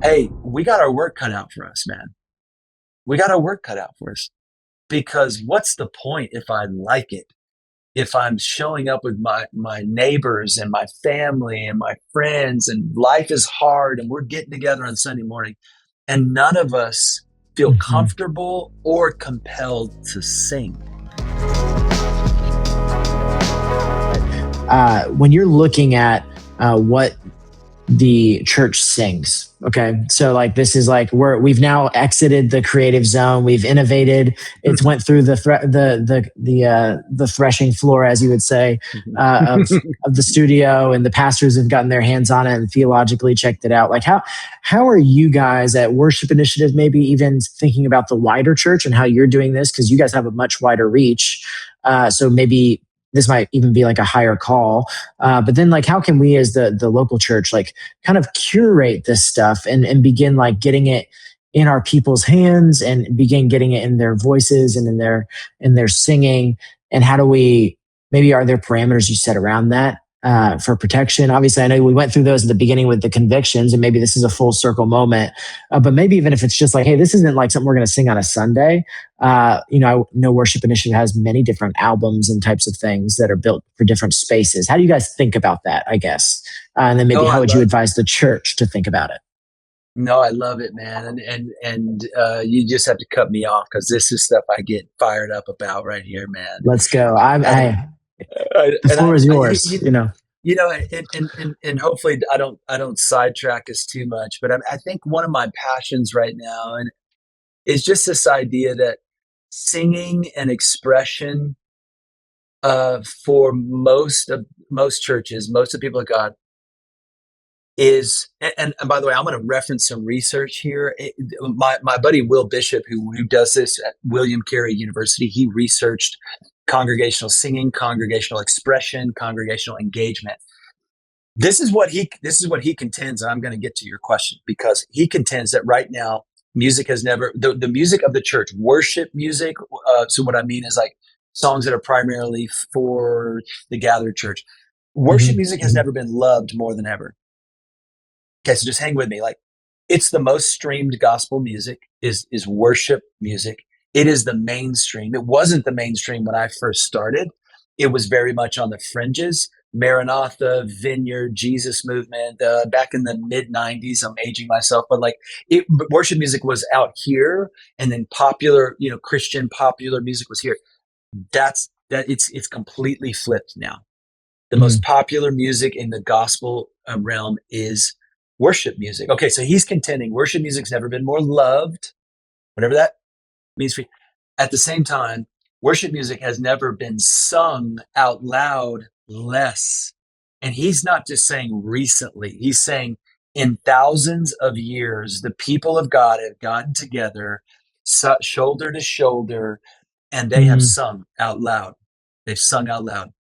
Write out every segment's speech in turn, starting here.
Hey, we got our work cut out for us, man. We got our work cut out for us because what's the point if I like it? If I'm showing up with my neighbors and my family and my friends and life is hard and we're getting together on Sunday morning and none of us feel Mhm. comfortable or compelled to sing. When you're looking at what the church sings, okay, so like this is like we've now exited the creative zone, we've innovated, it's went through the threshing floor, as you would say, of the studio, and the pastors have gotten their hands on it and theologically checked it out. Like how are you guys at Worship Initiative maybe even thinking about the wider church and how you're doing this, because you guys have a much wider reach, so maybe this might even be like a higher call, but then like how can we as the local church like kind of curate this stuff and begin like getting it in our people's hands and begin getting it in their voices and in their singing? And how do we, maybe are there parameters you set around that for protection? Obviously, I know we went through those at the beginning with the convictions, and maybe this is a full circle moment. But maybe even if it's just like, hey, this isn't like something we're going to sing on a Sunday. I know Worship Initiative has many different albums and types of things that are built for different spaces. How do you guys think about that, I guess? And then maybe Oh, how I would you love advise the church to think about it? No, I love it, man. You just have to cut me off because this is stuff I get fired up about right here, man. Let's go. And The and floor is I yours. You know. and hopefully I don't sidetrack us too much, but I think one of my passions right now and is just this idea that singing and expression for most churches, most of the people of God is and by the way, I'm going to reference some research here. My buddy Will Bishop, who does this at William Carey University, he researched congregational singing, congregational expression, congregational engagement. This is what he contends. And I'm going to get to your question because he contends that right now music has never the music of the church, worship music. So what I mean is like songs that are primarily for the gathered church. Worship Mhm, music has mhm, never been loved more than ever. Okay, so just hang with me. Like, it's the most streamed gospel music is worship music. It is the mainstream. It wasn't the mainstream when I first started. It was very much on the fringes. Maranatha, Vineyard, Jesus movement. Back in the mid '90s, I'm aging myself, but like worship music was out here, and then popular, Christian popular music was here. That it's completely flipped now. The most mhm, popular music in the gospel realm is worship music. Okay, so he's contending worship music's never been more loved, whatever that means for you. At the same time, worship music has never been sung out loud less. And he's not just saying recently, he's saying in thousands of years, the people of God have gotten together shoulder to shoulder and they have mhm. sung out loud. They've sung out loud.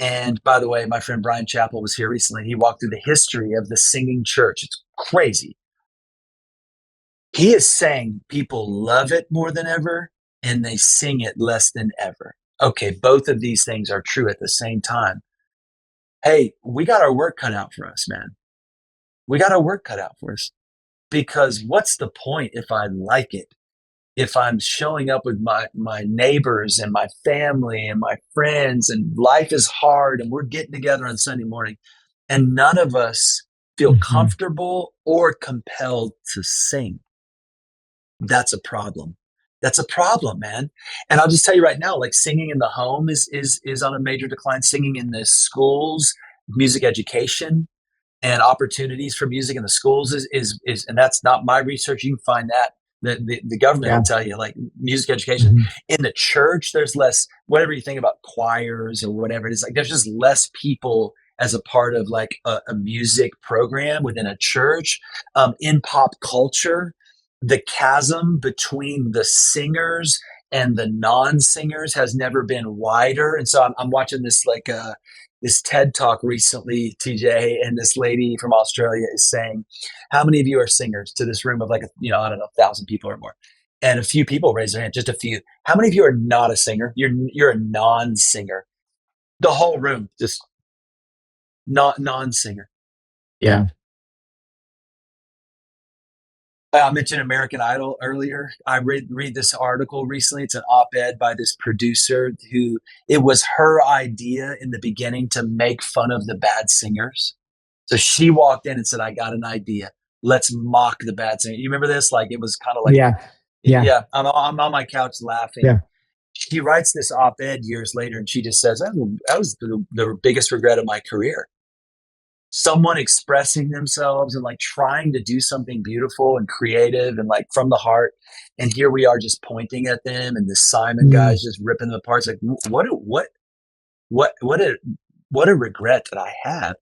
And by the way, my friend Brian Chappell was here recently. He walked through the history of the singing church. It's crazy. He is saying people love it more than ever and they sing it less than ever. Okay, both of these things are true at the same time. Hey, we got our work cut out for us, man. We got our work cut out for us because what's the point if I like it? If I'm showing up with my neighbors and my family and my friends and life is hard and we're getting together on Sunday morning and none of us feel Mhm. comfortable or compelled to sing. That's a problem. That's a problem, man. And I'll just tell you right now, like singing in the home is on a major decline. Singing in the schools, music education, and opportunities for music in the schools is and that's not my research. You can find that. The government will Yeah. tell you like music education Mhm, in the church. There's less whatever you think about choirs or whatever it is. Like there's just less people as a part of like a music program within a church. In pop culture, the chasm between the singers and the non-singers has never been wider. And so I'm watching this like this TED talk recently, TJ, and this lady from Australia is saying, "How many of you are singers?" To this room of like I don't know, 1,000 people or more, and a few people raise their hand, just a few. How many of you are not a singer? You're a non-singer. The whole room just not non-singer. yeah. I mentioned American Idol earlier. I read this article recently. It's an op-ed by this producer who it was her idea in the beginning to make fun of the bad singers. So she walked in and said, "I got an idea. Let's mock the bad singer." You remember this? Like it was kind of like, Yeah. Yeah. yeah. I'm on my couch laughing. Yeah. She writes this op-ed years later, and she just says, "That was the biggest regret of my career." Someone expressing themselves and like trying to do something beautiful and creative and like from the heart, and here we are just pointing at them, and this Simon Mm. guy's just ripping them apart. It's like what what a regret that I have.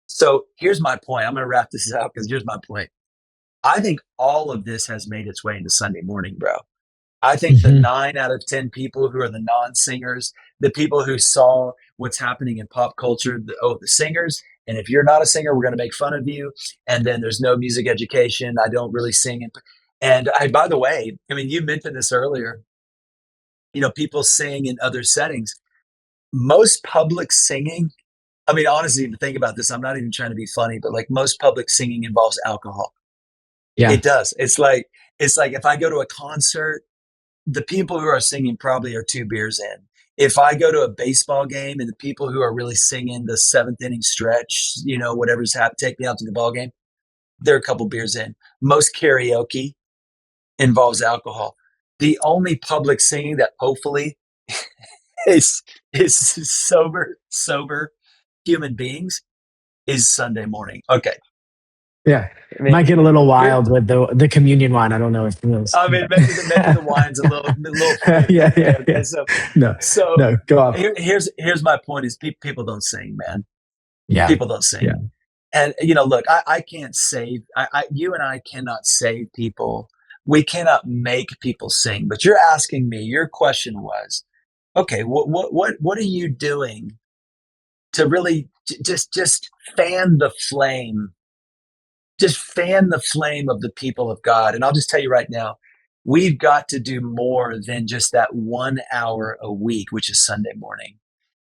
So here's my point. I'm going to wrap this up because here's my point. I think all of this has made its way into Sunday morning, bro. I think the Mm-hmm. 9 out of 10 people who are the non-singers, the people who saw what's happening in pop culture, the singers, and if you're not a singer, we're going to make fun of you. And then there's no music education. I don't really sing. And by the way, I mean, you mentioned this earlier, people sing in other settings. Most public singing, I mean, honestly, to think about this, I'm not even trying to be funny, but like most public singing involves alcohol. Yeah. It does. It's like if I go to a concert, the people who are singing probably are 2 beers in. If I go to a baseball game and the people who are really singing the seventh inning stretch, whatever's happened, take me out to the ball game, they're a couple beers in. Most karaoke involves alcohol. The only public singing that hopefully is sober human beings is Sunday morning. Okay. Yeah. I mean, Might get a little wild with the communion wine. I don't know if it was. I mean, maybe the wine's a little yeah. okay. So No, go off. here's my point: is people don't sing, man. Yeah. People don't sing, Yeah. and look, I can't save. You and I cannot save people. We cannot make people sing. But you're asking me. Your question was, okay, what are you doing to really just fan the flame? Just fan the flame of the people of God. And I'll just tell you right now, we've got to do more than just that 1 hour a week, which is Sunday morning.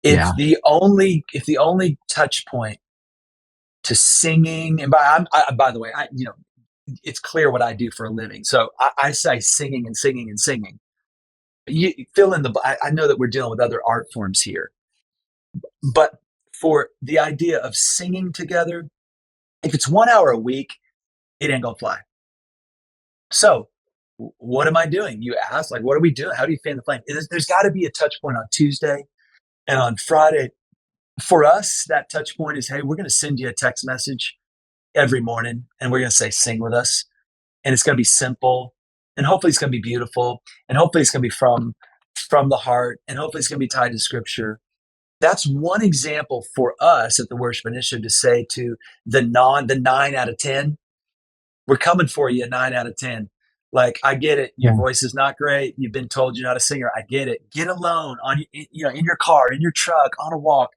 If Yeah. the only touch point to singing, and by the way, it's clear what I do for a living. So I say singing and singing and singing. You fill in I know that we're dealing with other art forms here, but for the idea of singing together, if it's 1 hour a week, it ain't gonna fly. So, what am I doing? You ask, like, what are we doing? How do you fan the flame? There's got to be a touch point on Tuesday and on Friday. For us, that touch point is, hey, we're going to send you a text message every morning, and we're going to say, sing with us, and it's going to be simple, and hopefully it's going to be beautiful, and hopefully it's going to be from the heart, and hopefully it's going to be tied to Scripture. That's one example for us at the Worship Initiative to say to the 9 out of 10. We're coming for you, 9 out of 10. Like, I get it. Your voice is not great. You've been told you're not a singer. I get it. Get alone in your car, in your truck, on a walk,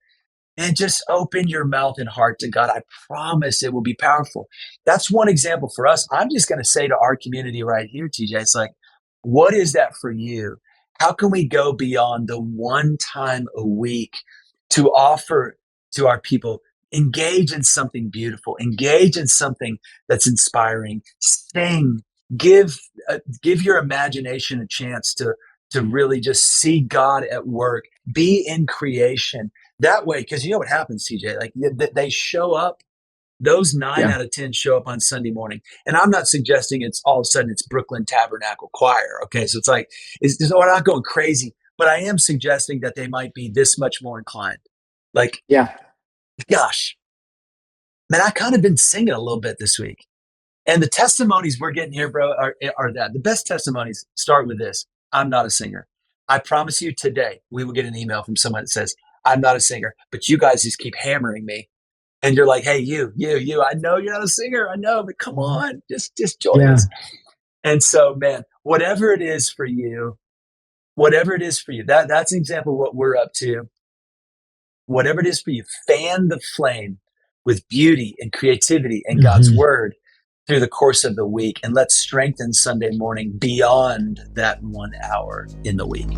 and just open your mouth and heart to God. I promise it will be powerful. That's one example for us. I'm just going to say to our community right here, TJ, it's like, what is that for you? How can we go beyond the one time a week to offer to our people? Engage in something beautiful, engage in something that's inspiring, sing, give your imagination a chance to really just see God at work, be in creation that way. Because you know what happens, TJ, like they show up. Those 9 out of 10 show up on Sunday morning. And I'm not suggesting it's all of a sudden it's Brooklyn Tabernacle Choir. Okay. So it's like, we're not going crazy, but I am suggesting that they might be this much more inclined. Like, Yeah. gosh, man, I kind of been singing a little bit this week. And the testimonies we're getting here, bro, are that the best testimonies start with this: I'm not a singer. I promise you today, we will get an email from someone that says, I'm not a singer, but you guys just keep hammering me. And you're like, hey, you, I know you're not a singer. I know, but come on, just join us. And so, man, whatever it is for you, that's an example of what we're up to. Whatever it is for you, fan the flame with beauty and creativity and God's word through the course of the week. And let's strengthen Sunday morning beyond that 1 hour in the week.